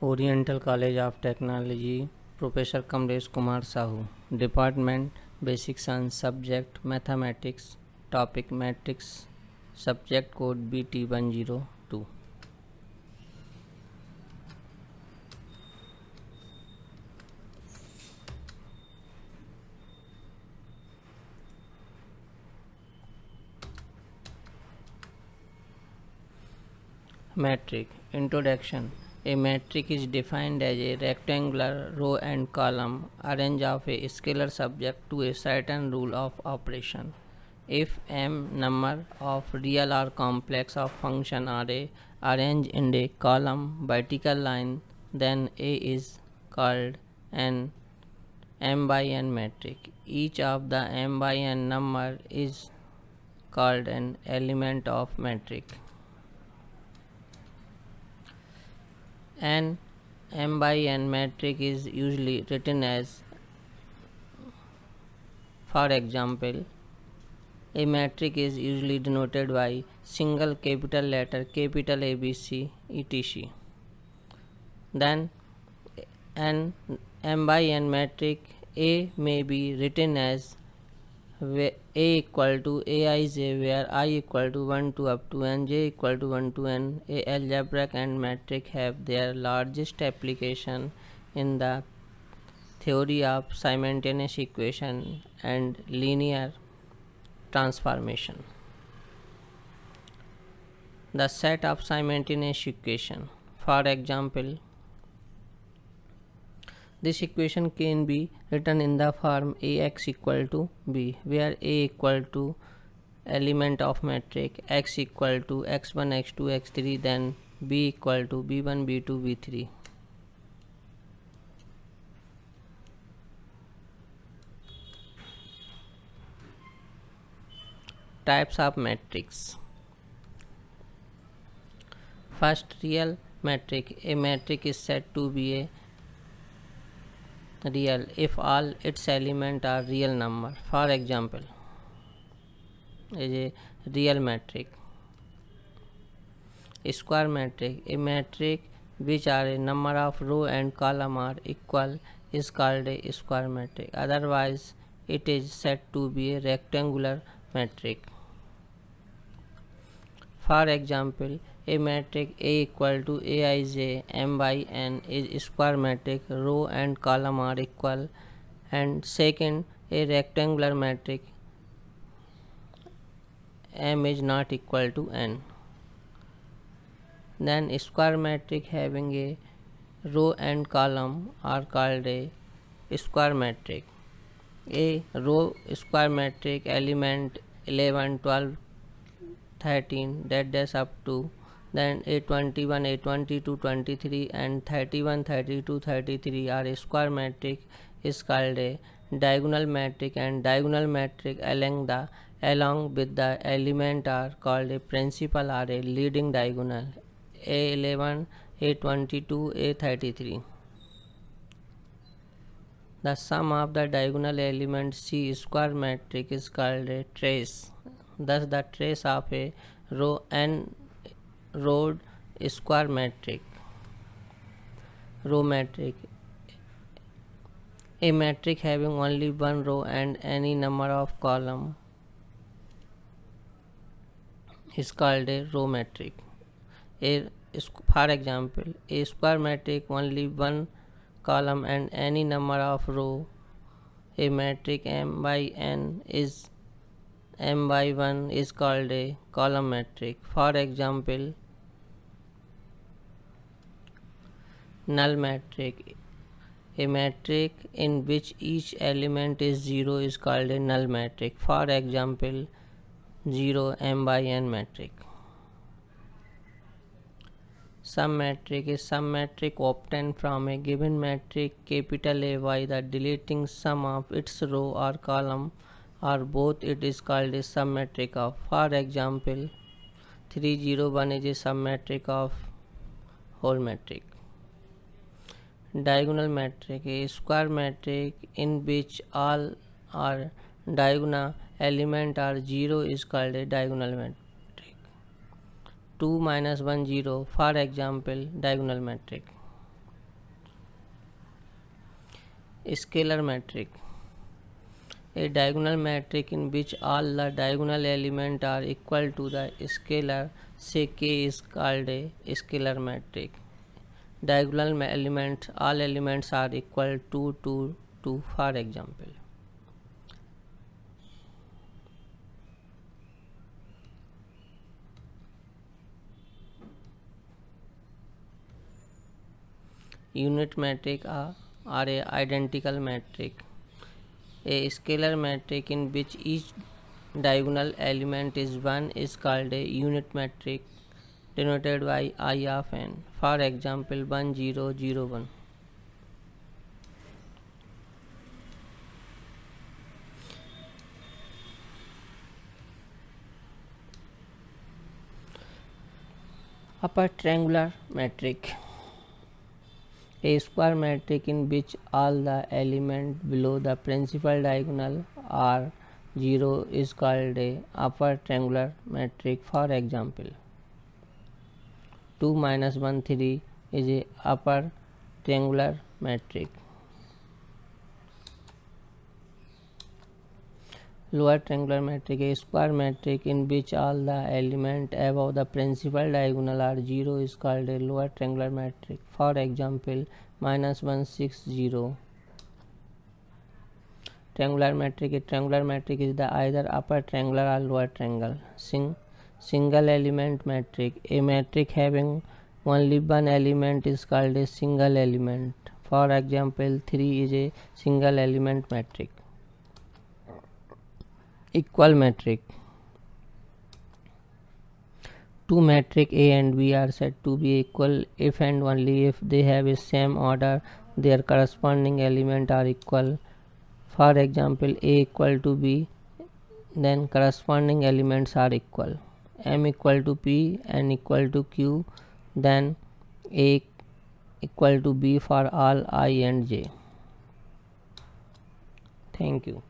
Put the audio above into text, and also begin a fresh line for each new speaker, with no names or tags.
Oriental College of Technology, Professor Kamlesh Kumar Sahu, Department Basic Science, Subject Mathematics, Topic Matrix, Subject Code BT102. Metric. Introduction. A metric is defined as a rectangular row and column arranged of a scalar subject to a certain rule of operation. If m number of real or complex of function are arranged in a column vertical line, then A is called an m by n metric. Each of the m by n number is called an element of metric. An m by n metric is usually written as, for example, a metric is usually denoted by single capital letter capital ABC etc. Then an m by n metric A may be written as A equal to Aij, where I equal to 1 to up to n, j equal to 1 to n. A algebraic and metric have their largest application in the theory of simultaneous equation and linear transformation. The set of simultaneous equation. For example, this equation can be written in the form Ax equal to b, where A equal to element of metric, x equal to x1, x2, x3, then b equal to b1, b2, b3. Types of metrics. First, real metric. A metric is said to be a real if all its elements are real number. For example, is a real metric. A square metric. A metric which are a number of row and column are equal is called a square metric. Otherwise, it is said to be a rectangular metric. For example, a metric A equal to Aij m by n is square metric, row and column are equal. And second, a rectangular metric m is not equal to n. Then a square metric having a row and column are called a square metric. A row square metric element 11, 12, 13 that up to then A21, A22, 23 and 31, 32, 33 are a square metric is called a diagonal metric, and diagonal metric along with the element are called a principal or a leading diagonal. A11, A22, A33. The sum of the diagonal elements C square metric is called a trace. Thus, the trace of a row n rowed square metric. Row metric. A metric having only one row and any number of columns is called a row metric. For example, a square metric only one column and any number of row. A metric m by n is m by 1 is called a column metric. For example, null metric. A metric in which each element is 0 is called a null metric. For example, 0 m by n metric. Sum metric is some metric obtained from a given metric capital A by the deleting sum of its row or column or both. It is called a sum-metric of. For example, 301 is a sum-metric of whole metric. Diagonal metric, a square metric in which all are diagonal element are 0 is called a diagonal metric. 2 minus 1 0, for example, diagonal metric. Scalar matrix. A diagonal matrix in which all the diagonal elements are equal to the scalar, say K, is called a scalar matrix. Diagonal elements, all elements are equal to 2, for example. Unit matrix are a identical matrix. A scalar matrix in which each diagonal element is 1 is called a unit matrix, denoted by I of n. For example, 1 0 0 1. Upper triangular matrix. A square matrix in which all the elements below the principal diagonal are 0 is called a upper triangular matrix. For example, 2 minus 1 3 is a upper triangular matrix. Lower triangular matrix. A square matrix in which all the elements above the principal diagonal are 0 is called a lower triangular matrix. For example, minus 1 6 0. Triangular matrix. A triangular matrix is the either upper triangle or lower triangle. Single element matrix. A matrix having only one element is called a single element. For example, 3 is a single element matrix. Equal matrix. Two matrix A and B are said to be equal if and only if they have a same order, their corresponding elements are equal. For example, A equal to B, then corresponding elements are equal. M equal to P, N equal to Q, then A equal to B for all I and J. Thank you.